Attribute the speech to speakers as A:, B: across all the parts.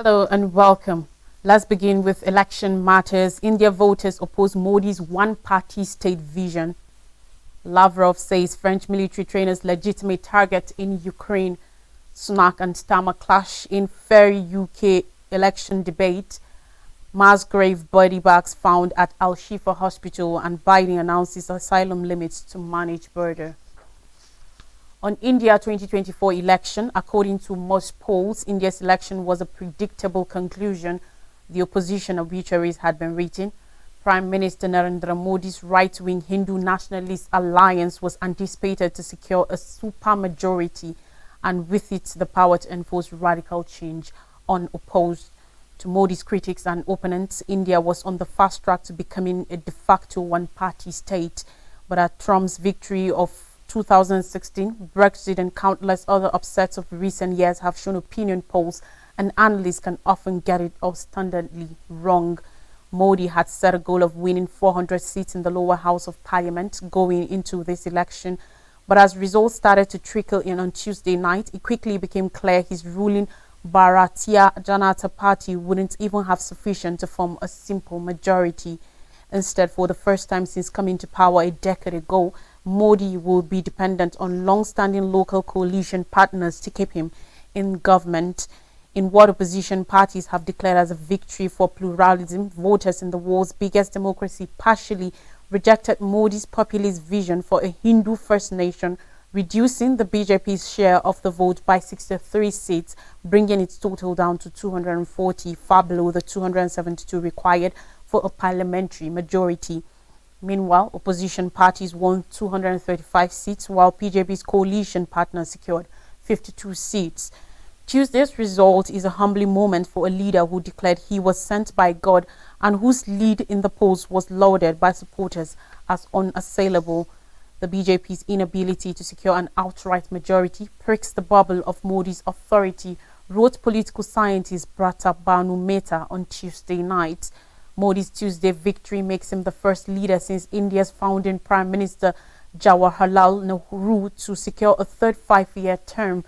A: Hello and welcome. Let's begin with election matters. India voters oppose Modi's one-party state vision. Lavrov says French military trainers legitimate target in Ukraine. Sunak and Starmer clash in fairy UK election debate. Mass grave body bags found at Al Shifa Hospital, and Biden announces asylum limits to manage border. On India 2024 election, according to most polls, India's election was a predictable conclusion. The opposition obituaries had been written. Prime Minister Narendra Modi's right-wing Hindu nationalist alliance was anticipated to secure a supermajority and with it the power to enforce radical change unopposed. To Modi's critics and opponents, India was on the fast track to becoming a de facto one-party state. But at Trump's victory of 2016, Brexit and countless other upsets of recent years have shown opinion polls and analysts can often get it outstandingly wrong. Modi had set a goal of winning 400 seats in the lower house of parliament going into this election. But as results started to trickle in on Tuesday night, it quickly became clear his ruling Bharatiya Janata Party wouldn't even have sufficient to form a simple majority. Instead, for the first time since coming to power a decade ago, Modi will be dependent on long-standing local coalition partners to keep him in government. In what opposition parties have declared as a victory for pluralism, voters in the world's biggest democracy partially rejected Modi's populist vision for a Hindu First Nation, reducing the BJP's share of the vote by 63 seats, bringing its total down to 240, far below the 272 required for a parliamentary majority. Meanwhile, opposition parties won 235 seats, while BJP's coalition partners secured 52 seats. Tuesday's result is a humbling moment for a leader who declared he was sent by God and whose lead in the polls was lauded by supporters as unassailable. The BJP's inability to secure an outright majority pricks the bubble of Modi's authority, wrote political scientist Pratap Bhanu Mehta on Tuesday night. Modi's Tuesday victory makes him the first leader since India's founding Prime Minister Jawaharlal Nehru to secure a third 5-year term.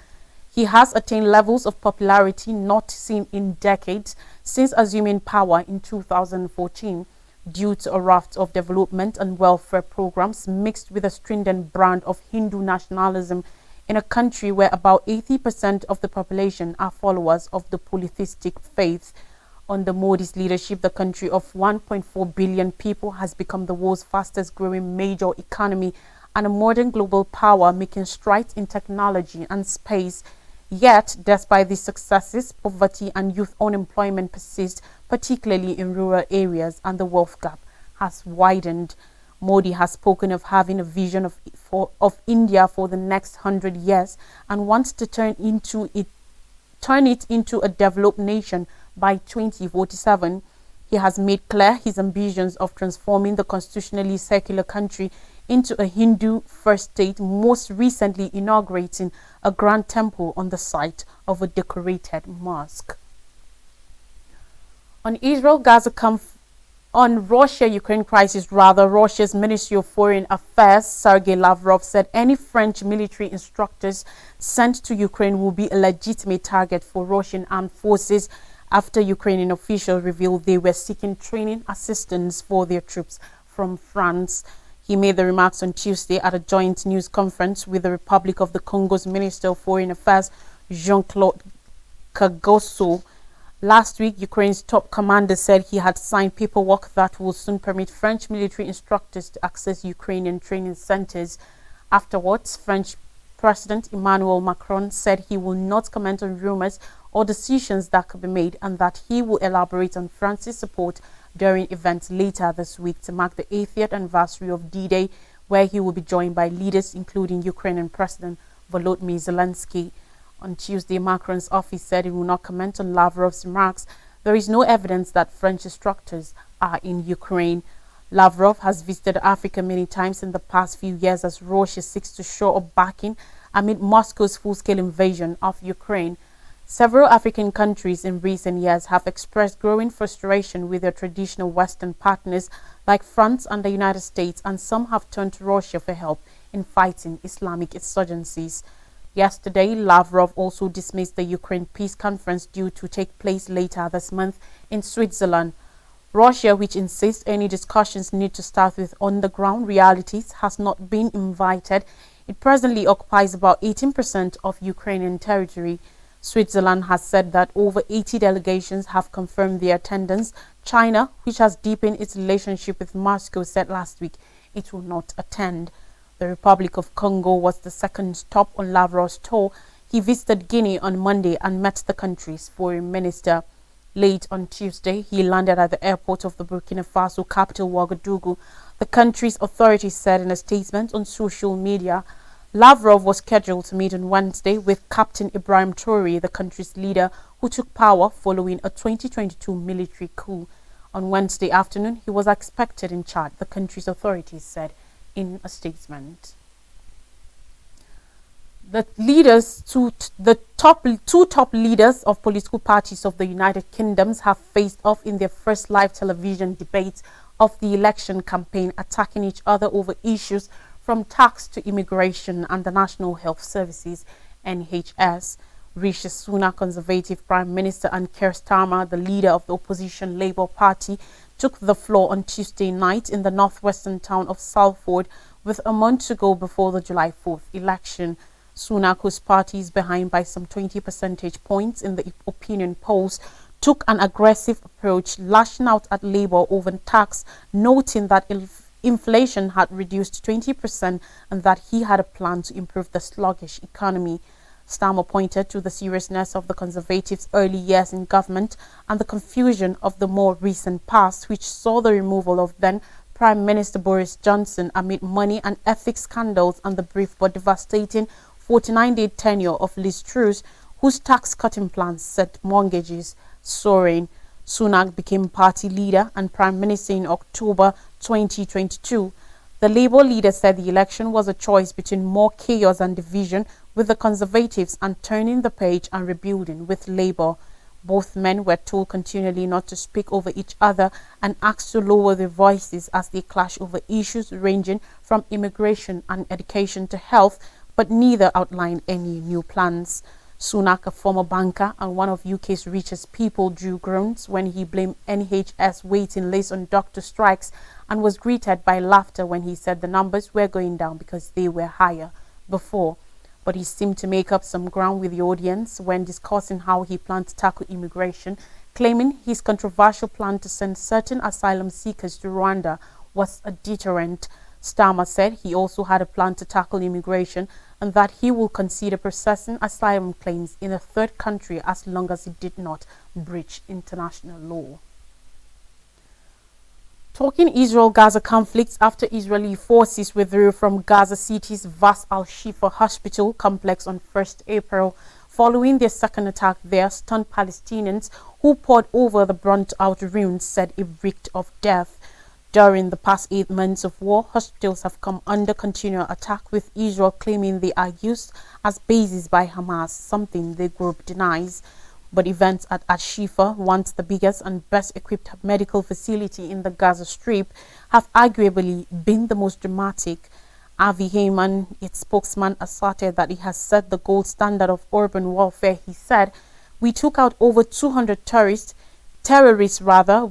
A: He has attained levels of popularity not seen in decades since assuming power in 2014 due to a raft of development and welfare programs mixed with a stringent brand of Hindu nationalism in a country where about 80% of the population are followers of the polytheistic faith. Under Modi's leadership, the country of 1.4 billion people has become the world's fastest growing major economy and a modern global power, making strides in technology and space. Yet, despite these successes, poverty and youth unemployment persist, particularly in rural areas, and the wealth gap has widened. Modi has spoken of having a vision of India for the next 100 years and wants to turn it into a developed nation by 2047. He has made clear his ambitions of transforming the constitutionally secular country into a Hindu first state, most recently inaugurating a grand temple on the site of a decorated mosque. On Russia-Ukraine crisis, Russia's Ministry of Foreign Affairs, Sergei Lavrov, said any French military instructors sent to Ukraine will be a legitimate target for Russian armed forces after Ukrainian officials revealed they were seeking training assistance for their troops from France. He made the remarks on Tuesday at a joint news conference with the Republic of the Congo's Minister of Foreign Affairs, Jean-Claude Kagoso. Last week, Ukraine's top commander said he had signed paperwork that will soon permit French military instructors to access Ukrainian training centers. Afterwards, French President Emmanuel Macron said he will not comment on rumors or decisions that could be made and that he will elaborate on France's support during events later this week to mark the 80th anniversary of D-Day, where he will be joined by leaders including Ukrainian President Volodymyr Zelensky. On Tuesday, Macron's office said it will not comment on Lavrov's remarks. There is no evidence that French instructors are in Ukraine. Lavrov has visited Africa many times in the past few years as Russia seeks to shore up backing amid Moscow's full-scale invasion of Ukraine. Several African countries in recent years have expressed growing frustration with their traditional Western partners like France and the United States, and some have turned to Russia for help in fighting Islamic insurgencies. Yesterday, Lavrov also dismissed the Ukraine peace conference due to take place later this month in Switzerland. Russia, which insists any discussions need to start with on-the-ground realities, has not been invited. It presently occupies about 18% of Ukrainian territory. Switzerland has said that over 80 delegations have confirmed their attendance. China, which has deepened its relationship with Moscow, said last week it will not attend. The Republic of Congo was the second stop on Lavrov's tour. He visited Guinea on Monday and met the country's foreign minister. Late on Tuesday, he landed at the airport of the Burkina Faso capital, Ouagadougou. The country's authorities said in a statement on social media. Lavrov was scheduled to meet on Wednesday with Captain Ibrahim Traoré, the country's leader, who took power following a 2022 military coup. On Wednesday afternoon, he was expected in Chad, the country's authorities said in a statement. The two top leaders of political parties of the United Kingdom have faced off in their first live television debate of the election campaign, attacking each other over issues from tax to immigration and the National Health Services (NHS). Rishi Sunak, Conservative Prime Minister, and Keir Starmer, the leader of the opposition Labour Party, took the floor on Tuesday night in the northwestern town of Salford with a month to go before the July 4th election. Sunak, whose party is behind by some 20 percentage points in the opinion polls, took an aggressive approach, lashing out at Labour over tax, noting that inflation had reduced 20% and that he had a plan to improve the sluggish economy. Starmer pointed to the seriousness of the Conservatives' early years in government and the confusion of the more recent past, which saw the removal of then Prime Minister Boris Johnson amid money and ethics scandals and the brief but devastating 49-day tenure of Liz Truss, whose tax-cutting plans set mortgages soaring. Sunak became party leader and Prime Minister in October 2022. The Labour leader said the election was a choice between more chaos and division with the Conservatives and turning the page and rebuilding with Labour. Both men were told continually not to speak over each other and asked to lower their voices as they clash over issues ranging from immigration and education to health, but neither outlined any new plans. Sunak, a former banker and one of UK's richest people, drew groans when he blamed NHS waiting lists on doctor strikes and was greeted by laughter when he said the numbers were going down because they were higher before. But he seemed to make up some ground with the audience when discussing how he planned to tackle immigration, claiming his controversial plan to send certain asylum seekers to Rwanda was a deterrent. Starmer said he also had a plan to tackle immigration and that he will consider processing asylum claims in a third country as long as it did not breach international law. Talking Israel-Gaza conflicts after Israeli forces withdrew from Gaza City's vast Al-Shifa hospital complex on 1st April, following their second attack there, stunned Palestinians who poured over the burnt-out ruins said it reeked of death. During the past 8 months of war, hospitals have come under continual attack, with Israel claiming they are used as bases by Hamas, something the group denies. But events at Al-Shifa, once the biggest and best equipped medical facility in the Gaza Strip, have arguably been the most dramatic. Avi Heyman, its spokesman, asserted that it has set the gold standard of urban warfare. He said, "We took out over 200 terrorists,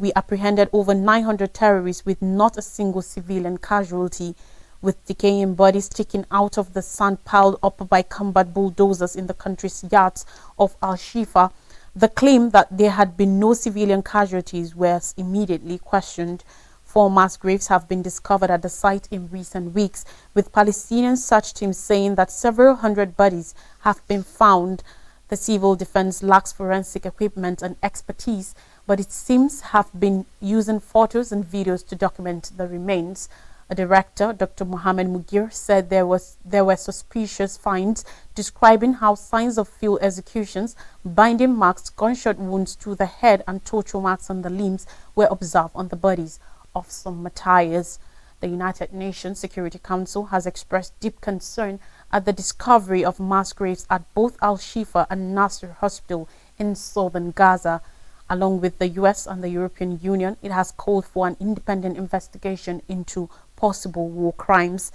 A: we apprehended over 900 terrorists with not a single civilian casualty." With decaying bodies sticking out of the sand piled up by combat bulldozers in the country's yards of Al-Shifa, the claim that there had been no civilian casualties was immediately questioned. 4 mass graves have been discovered at the site in recent weeks, with Palestinian search teams saying that several hundred bodies have been found. The civil defense lacks forensic equipment and expertise, but it seems have been using photos and videos to document the remains. A director, Dr. Mohammed Mugir, said there were suspicious finds describing how signs of field executions, binding marks, gunshot wounds to the head and torture marks on the limbs were observed on the bodies of some martyrs. The United Nations Security Council has expressed deep concern at the discovery of mass graves at both Al-Shifa and Nasser Hospital in southern Gaza. Along with the US and the European Union, it has called for an independent investigation into possible war crimes.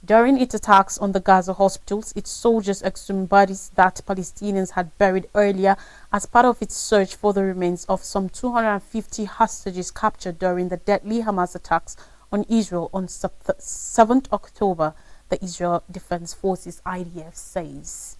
A: During its attacks on the Gaza hospitals, its soldiers exhumed bodies that Palestinians had buried earlier as part of its search for the remains of some 250 hostages captured during the deadly Hamas attacks on Israel on 7th October, the Israel Defense Forces IDF says.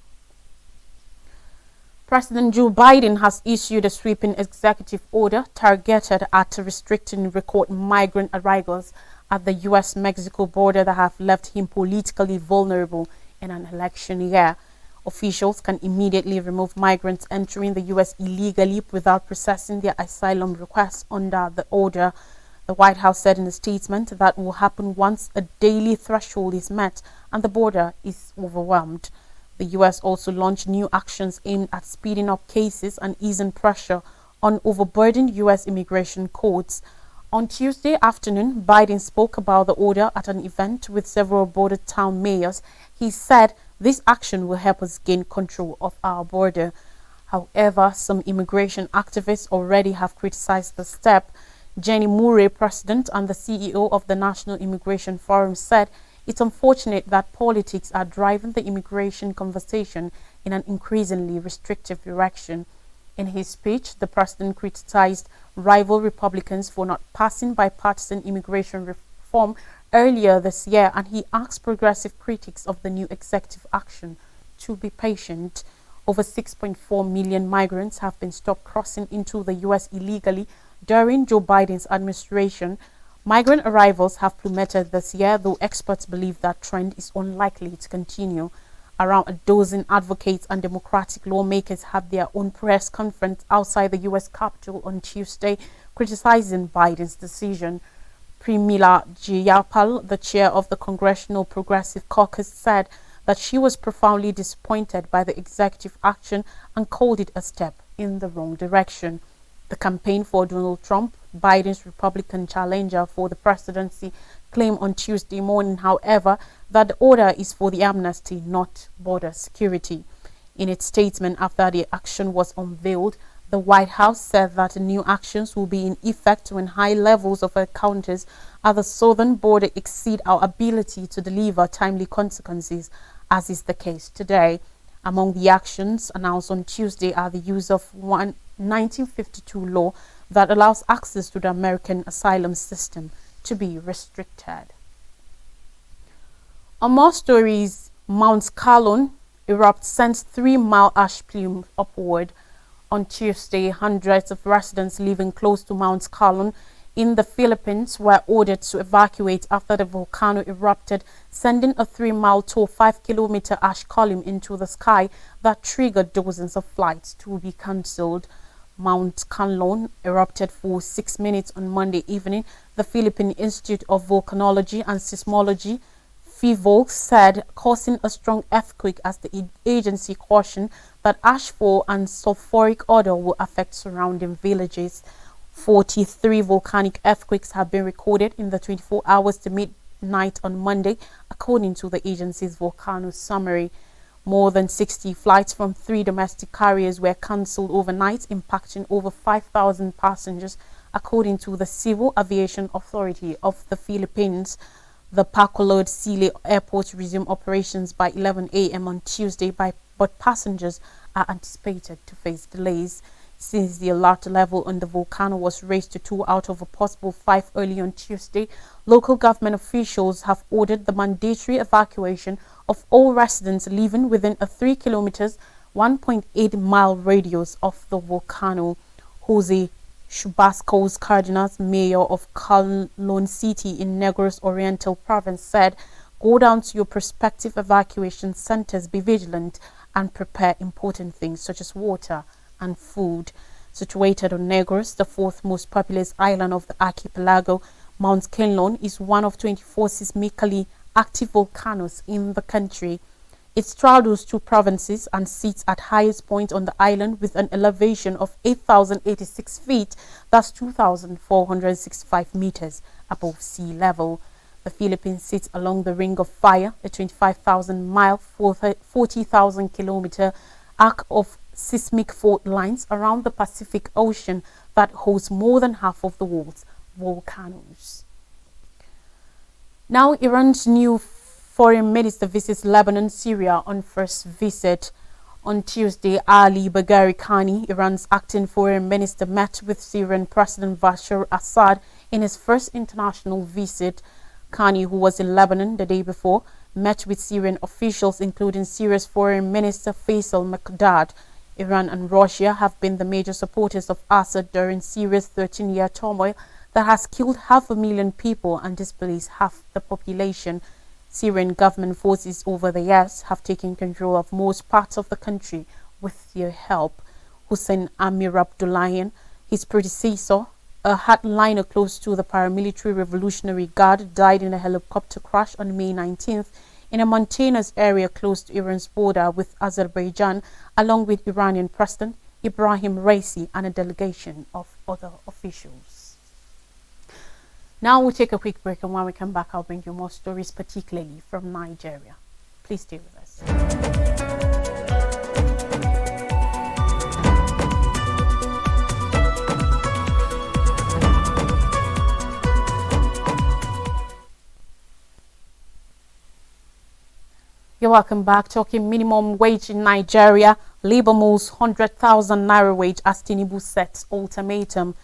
A: President Joe Biden has issued a sweeping executive order targeted at restricting record migrant arrivals at the U.S.-Mexico border that have left him politically vulnerable in an election year. Officials can immediately remove migrants entering the U.S. illegally without processing their asylum requests under the order. The White House said in a statement that will happen once a daily threshold is met and the border is overwhelmed. The U.S. also launched new actions aimed at speeding up cases and easing pressure on overburdened U.S. immigration courts. On Tuesday afternoon, Biden spoke about the order at an event with several border town mayors. He said this action will help us gain control of our border. However, some immigration activists already have criticized the step. Jenny Murray, president and the CEO of the National Immigration Forum, said it's unfortunate that politics are driving the immigration conversation in an increasingly restrictive direction. In his speech, the president criticized rival Republicans for not passing bipartisan immigration reform earlier this year, and he asked progressive critics of the new executive action to be patient. Over 6.4 million migrants have been stopped crossing into the U.S. illegally during Joe Biden's administration. Migrant arrivals have plummeted this year, though experts believe that trend is unlikely to continue. Around a dozen advocates and Democratic lawmakers had their own press conference outside the U.S. Capitol on Tuesday, criticizing Biden's decision. Pramila Jayapal, the chair of the Congressional Progressive Caucus, said that she was profoundly disappointed by the executive action and called it a step in the wrong direction. The campaign for Donald Trump, Biden's Republican challenger for the presidency, claimed on Tuesday morning, however, that the order is for the amnesty, not border security. In its statement after the action was unveiled, the White House said that the new actions will be in effect when high levels of encounters at the southern border exceed our ability to deliver timely consequences, as is the case today. Among the actions announced on Tuesday are the use of 1952 law that allows access to the American asylum system to be restricted. On more stories, Mount Kallon erupt sends 3-mile ash plume upward. On Tuesday, hundreds of residents living close to Mount Kallon in the Philippines were ordered to evacuate after the volcano erupted, sending a 3-mile tall 5-kilometer ash column into the sky that triggered dozens of flights to be cancelled. Mount Kallon erupted for 6 minutes on Monday evening. The Philippine Institute of Volcanology and Seismology, PHIVOLCS, said, causing a strong earthquake, as the agency cautioned that ashfall and sulfuric odor will affect surrounding villages. 43 volcanic earthquakes have been recorded in the 24 hours to midnight on Monday, according to the agency's volcano summary. More than 60 flights from 3 domestic carriers were cancelled overnight, impacting over 5,000 passengers, according to the Civil Aviation Authority of the Philippines. The Bacolod Sili Airport resumed operations by 11 a.m. on Tuesday, but passengers are anticipated to face delays. Since the alert level on the volcano was raised to 2 out of a possible 5 early on Tuesday, local government officials have ordered the mandatory evacuation of all residents living within a 3 kilometers, 1.8 mile radius of the volcano. Jose Chubascos Cardenas, mayor of Kallon City in Negros Oriental Province, said, "Go down to your prospective evacuation centers, be vigilant, and prepare important things such as water and food." Situated on Negros, the 4th most populous island of the archipelago, Mount Kallon is one of 24 seismically active volcanoes in the country. It straddles 2 provinces and sits at highest point on the island with an elevation of 8,086 feet, that's 2,465 meters above sea level. The Philippines sits along the Ring of Fire, a 25,000-mile, 40,000-kilometer arc of seismic fault lines around the Pacific Ocean that hosts more than half of the world's volcanoes. Now, Iran's new Foreign Minister visits Lebanon, Syria on first visit. On Tuesday, Ali Bagheri Khani, Iran's acting foreign minister, met with Syrian President Bashar al-Assad in his first international visit. Khani, who was in Lebanon the day before, met with Syrian officials, including Syria's Foreign Minister Faisal Mekdad. Iran and Russia have been the major supporters of Assad during Syria's 13-year turmoil that has killed 500,000 people and displaced half the population. Syrian government forces over the years have taken control of most parts of the country with their help. Hussein Amir Abdullahian, his predecessor, a hardliner close to the paramilitary Revolutionary Guard, died in a helicopter crash on May 19th in a mountainous area close to Iran's border with Azerbaijan, along with Iranian President Ibrahim Raisi and a delegation of other officials. Now we'll take a quick break, and when we come back, I'll bring you more stories, particularly from Nigeria. Please stay with us. You're welcome back. Talking minimum wage in Nigeria. Labour moves 100,000 naira wage as Tinubu sets ultimatum.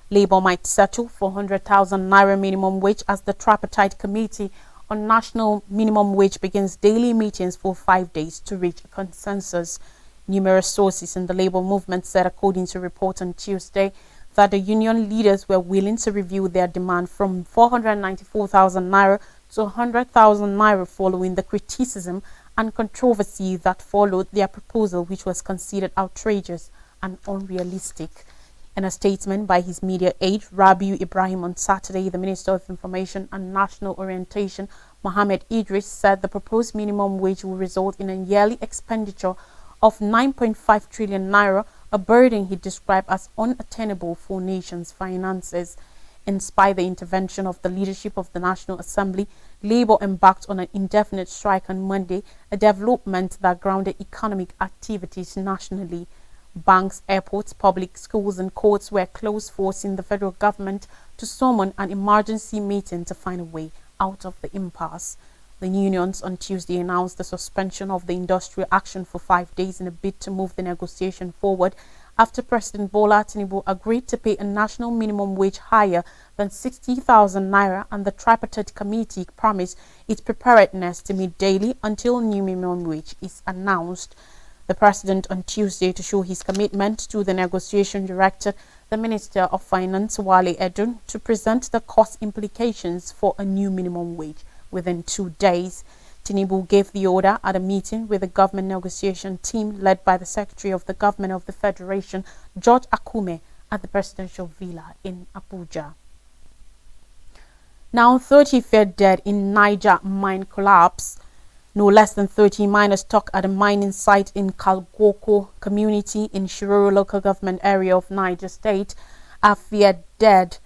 A: Labour might settle for 100,000 naira minimum wage as the tripartite committee on national minimum wage begins daily meetings for 5 days to reach a consensus. Numerous sources in the labour movement said, according to a report on Tuesday, that the union leaders were willing to review their demand from 494,000 naira to 100,000 naira following the criticism and controversy that followed their proposal, which was considered outrageous and unrealistic. In a statement by his media aide, Rabiu Ibrahim, on Saturday, the Minister of Information and National Orientation, Mohammed Idris, said the proposed minimum wage will result in a yearly expenditure of 9.5 trillion naira, a burden he described as unattainable for nation's finances. Despite the intervention of the leadership of the National Assembly, Labour embarked on an indefinite strike on Monday, a development that grounded economic activities nationally. Banks, airports, public schools and courts were closed, forcing the federal government to summon an emergency meeting to find a way out of the impasse. The unions on Tuesday announced the suspension of the industrial action for 5 days in a bid to move the negotiation forward after President Bola Tinubu agreed to pay a national minimum wage higher than 60,000 naira, and the tripartite committee promised its preparedness to meet daily until new minimum wage is announced. The president on Tuesday, to show his commitment to the negotiation, directed the Minister of Finance, Wale Edun, to present the cost implications for a new minimum wage within 2 days. Tinubu gave the order at a meeting with the government negotiation team led by the Secretary of the Government of the Federation, George Akume, at the presidential villa in Abuja. Now, 30 fell dead in Niger mine collapse. No less than 30 miners stuck at a mining site in Kalgoko community in Shiroro local government area of Niger State are feared dead.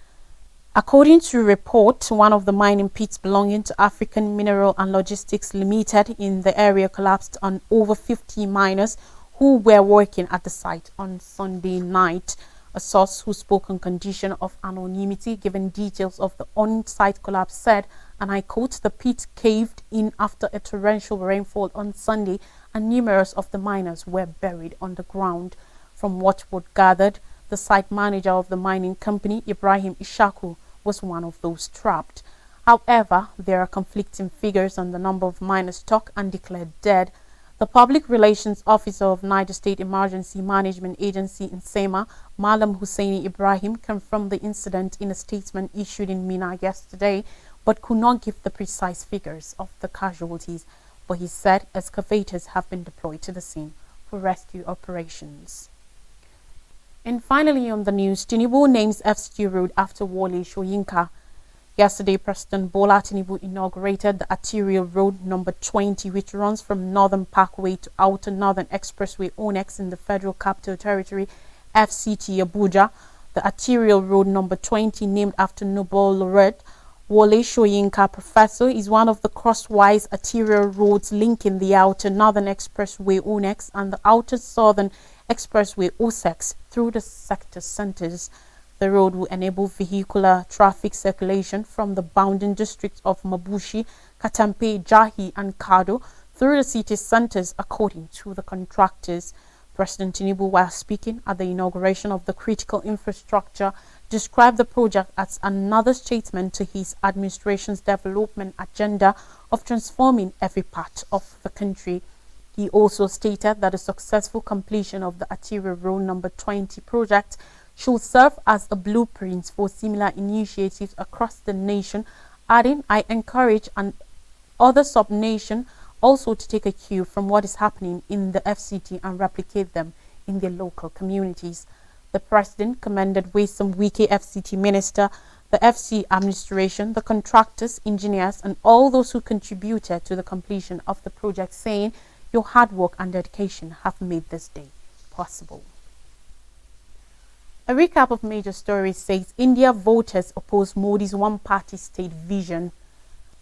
A: According to a report, one of the mining pits belonging to African Mineral and Logistics Limited in the area collapsed on over 50 miners who were working at the site on Sunday night. A source who spoke on condition of anonymity, giving details of the on-site collapse, said, and I quote, "The pit caved in after a torrential rainfall on Sunday and numerous of the miners were buried underground." From what was gathered, the site manager of the mining company, Ibrahim Ishaku, was one of those trapped. However, there are conflicting figures on the number of miners stuck and declared dead. The Public Relations Officer of Niger State Emergency Management Agency in Sema, Malam Husseini Ibrahim, confirmed the incident in a statement issued in Mina yesterday, but could not give the precise figures of the casualties. But he said excavators have been deployed to the scene for rescue operations. And finally on the news, Tinubu names FCT Road after Wole Soyinka. Yesterday, President Bola Tinubu inaugurated the arterial road number 20, which runs from Northern Parkway to Outer Northern Expressway Onyx in the Federal Capital Territory, FCT Abuja. The arterial road number 20, named after Nobel laureate Wole Soyinka Professor, is one of the crosswise arterial roads linking the Outer Northern Expressway Onyx and the Outer Southern Expressway OSEX through the sector centers. The road will enable vehicular traffic circulation from the bounding districts of Mabushi, Katampe, Jahi and Kado through the city centers, according to the contractors. President Tinubu, while speaking at the inauguration of the critical infrastructure, described the project as another statement to his administration's development agenda of transforming every part of the country. He also stated that the successful completion of the Arterial Road number 20 project should serve as a blueprint for similar initiatives across the nation, adding, "I encourage other sub-nations also to take a cue from what is happening in the FCT and replicate them in their local communities." The president commended Wesam Wike FCT minister, the FC administration, the contractors, engineers, and all those who contributed to the completion of the project, saying, "Your hard work and dedication have made this day possible." A recap of major stories says India voters oppose Modi's one-party state vision.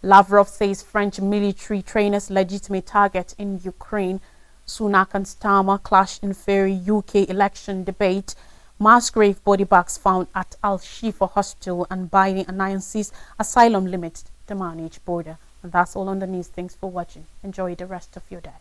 A: Lavrov says French military trainers legitimate target in Ukraine. Sunak and Starmer clash in fiery UK election debate. Mass-grave body bags found at Al-Shifa Hospital, and Biden announces asylum limits the managed border. And that's all on the news. Thanks for watching. Enjoy the rest of your day.